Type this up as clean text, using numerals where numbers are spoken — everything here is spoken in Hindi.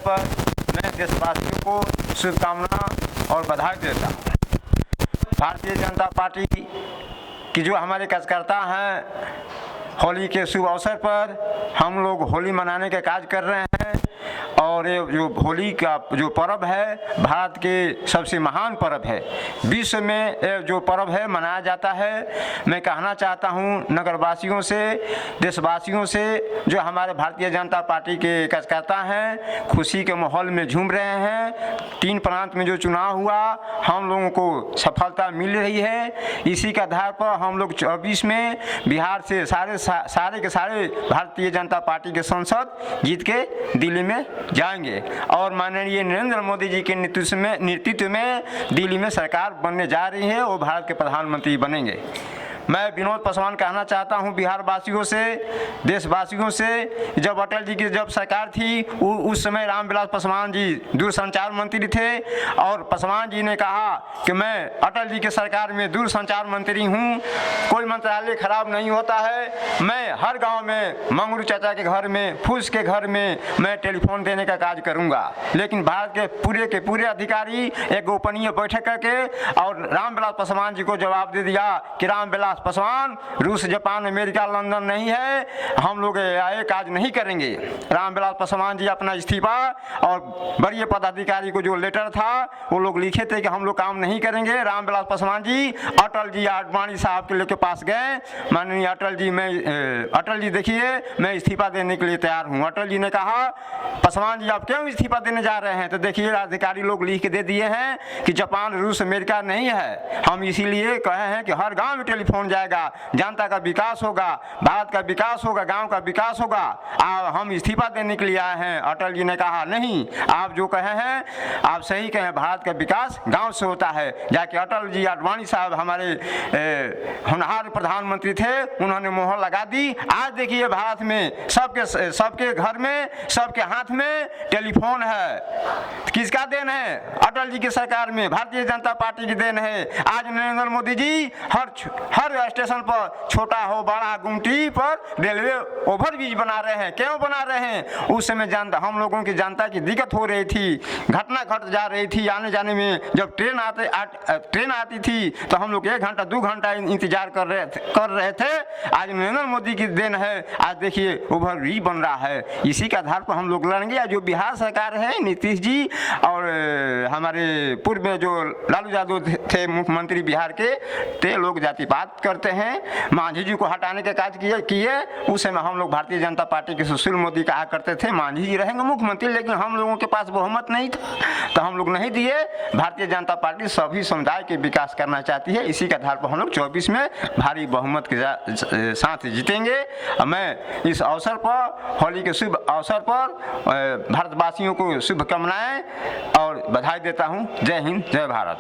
पर मैं देशवासियों को शुभकामना और बधाई देता हूँ। भारतीय जनता पार्टी की जो हमारे कार्यकर्ता हैं, होली के शुभ अवसर पर हम लोग होली मनाने का कार्य कर रहे हैं। और ये जो होली का जो पर्व है, भारत के सबसे महान पर्व है। विश्व में ये जो पर्व है मनाया जाता है। मैं कहना चाहता हूँ नगरवासियों से, देशवासियों से, जो हमारे भारतीय जनता पार्टी के कार्यकर्ता हैं, खुशी के माहौल में झूम रहे हैं। 3 प्रांत में जो चुनाव हुआ, हम लोगों को सफलता मिल रही है। इसी के आधार पर हम लोग 24 में बिहार से सारे के सारे भारतीय जनता पार्टी के सांसद जीत के दिल्ली में जाएंगे और माननीय नरेंद्र मोदी जी के नेतृत्व में दिल्ली में सरकार बनने जा रही है। वो भारत के प्रधानमंत्री बनेंगे। मैं विनोद पासवान कहना चाहता हूं बिहार वासियों से, देशवासियों से, जब अटल जी की जब सरकार थी उस समय रामविलास पासवान जी दूरसंचार मंत्री थे और पासवान जी ने कहा कि मैं अटल जी के सरकार में दूरसंचार मंत्री हूं, कोई मंत्रालय खराब नहीं होता है। मैं हर गांव में, मंगरू चाचा के घर में, फूस के घर में मैं टेलीफोन देने का कार्य करूंगा। लेकिन भारत के पूरे अधिकारी एक गोपनीय बैठक करके और रामविलास पासवान जी को जवाब दे दिया कि रामविलास पासवान रूस, जापान, अमेरिका, लंदन नहीं है, हम लोग ये काज नहीं करेंगे। रामविलास पासवान जी अपना इस्तीफा और वरीय पदाधिकारी को जो लेटर था वो लोग लिखे थे कि हम लोग काम नहीं करेंगे। रामविलास पासवान जी अटल जी आडवाणी साहब के लेके पास गए, माननीय अटल जी देखिए मैं इस्तीफा देने के लिए तैयार हूँ। अटल जी ने कहा पासवान जी आप क्यों इस्तीफा देने जा रहे हैं? तो देखिए अधिकारी लोग लिख के दे दिए हैं कि जापान, रूस, अमेरिका नहीं है, हम इसीलिए कहे हैं कि हर गाँव में टेलीफोन जाएगा, जनता का विकास होगा, भारत का विकास होगा, गांव का विकास होगा। हम इस्तीफा देने के लिए आए हैं। अटल जी ने कहा नहीं, आप जो कहे हैं आप सही कहें, भारत का विकास गांव से होता है। जाके अटल जी आडवाणी साहब हमारे होनहार प्रधानमंत्री थे, उन्होंने मोहर लगा दी। आज देखिए भारत में सबके घर में, सबके हाथ में टेलीफोन है। किसका देन है? अटल जी की सरकार में भारतीय जनता पार्टी की देन है। आज नरेंद्र मोदी जी हर स्टेशन पर, छोटा हो बड़ा, गुमटी पर रेलवे ओवरब्रिज बना रहे हैं। क्यों बना रहे हैं? उस समय हम लोगों की जनता की दिक्कत हो रही थी, घटना घट जा रही थी आने जाने में। जब ट्रेन आती थी तो हम लोग 1 घंटा 2 घंटा इंतजार कर रहे थे। आज नरेंद्र मोदी की देन है, आज देखिए ओवरब्रिज बन रहा है। इसी के आधार पर हम लोग लड़ेंगे। जो बिहार सरकार है, नीतीश जी और हमारे पूर्व में जो लालू यादव थे मुख्यमंत्री बिहार के, ते लोग जातिवाद करते हैं, मांझी जी को हटाने के कार्य किए। उस समय हम लोग भारतीय जनता पार्टी के सुशील मोदी कहा करते थे मांझी जी रहेंगे मुख्यमंत्री, लेकिन हम लोगों के पास बहुमत नहीं था तो हम लोग नहीं दिए। भारतीय जनता पार्टी सभी समुदाय के विकास करना चाहती है। इसी के आधार पर हम लोग 24 में भारी बहुमत के साथ जीतेंगे। मैं इस अवसर पर, होली के शुभ अवसर पर भारतवासियों को शुभकामनाएं और बधाई देता हूं। जय हिंद, जय भारत।